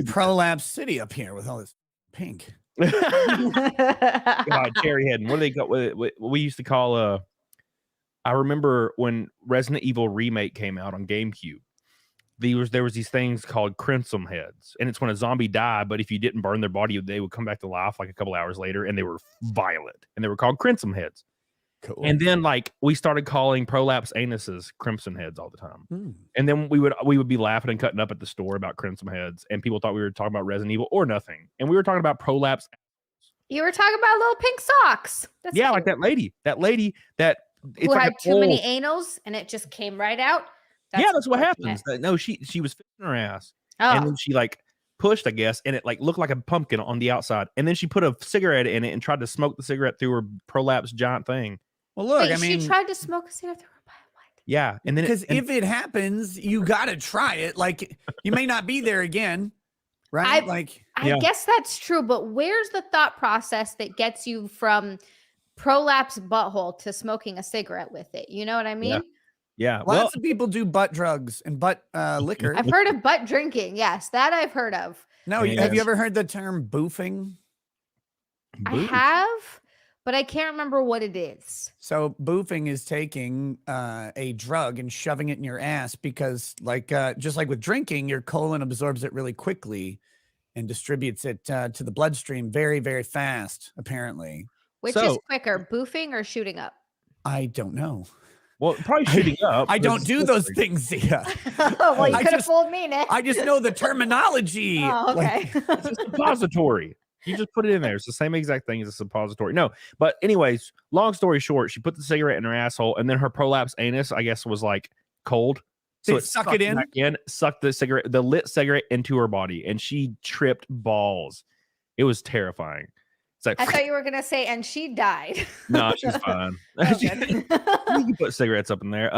Prolapse City up here with all this pink. God, cherry head. And what do they got? What we used to call I remember when Resident Evil Remake came out on GameCube. There was these things called crimson heads, and it's when a zombie died, but if you didn't burn their body, they would come back to life like a couple hours later, and they were violent, and they were called crimson heads. Cool. And then like we started calling prolapse anuses crimson heads all the time. And then we would be laughing and cutting up at the store about crimson heads, and people thought we were talking about Resident Evil or nothing, and we were talking about prolapse. You were talking about little pink socks. That's cute. Like that lady that who like had too many anals and it just came right out. That's what happens. No, she was fixing her ass, and then she like pushed, I guess, and it like looked like a pumpkin on the outside, and then she put a cigarette in it and tried to smoke the cigarette through her prolapse giant thing. Well, look, I mean, she tried to smoke a cigarette through her what? Yeah, and then because if it happens, you gotta try it. Like you may not be there again, right? I guess that's true, but where's the thought process that gets you from prolapse butthole to smoking a cigarette with it? You know what I mean? Yeah. Lots of people do butt drugs and butt liquor. I've heard of butt drinking. Yes, that I've heard of. No, have you ever heard the term boofing? I have, but I can't remember what it is. So boofing is taking a drug and shoving it in your ass because just like with drinking, your colon absorbs it really quickly and distributes it to the bloodstream very, very fast, apparently. Which is quicker, boofing or shooting up? I don't know. Well, probably shooting up. I don't do those things, Zia. Well, you could have fooled me, Nick. I just know the terminology. Oh, okay. It's a suppository. You just put it in there. It's the same exact thing as a suppository. No, but anyways, long story short, she put the cigarette in her asshole, and then her prolapse anus, I guess, was like cold. So it sucked it in? Sucked the lit cigarette into her body, and she tripped balls. It was terrifying. Like, I thought you were gonna say, and she died. No, she's fine. You can put cigarettes up in there.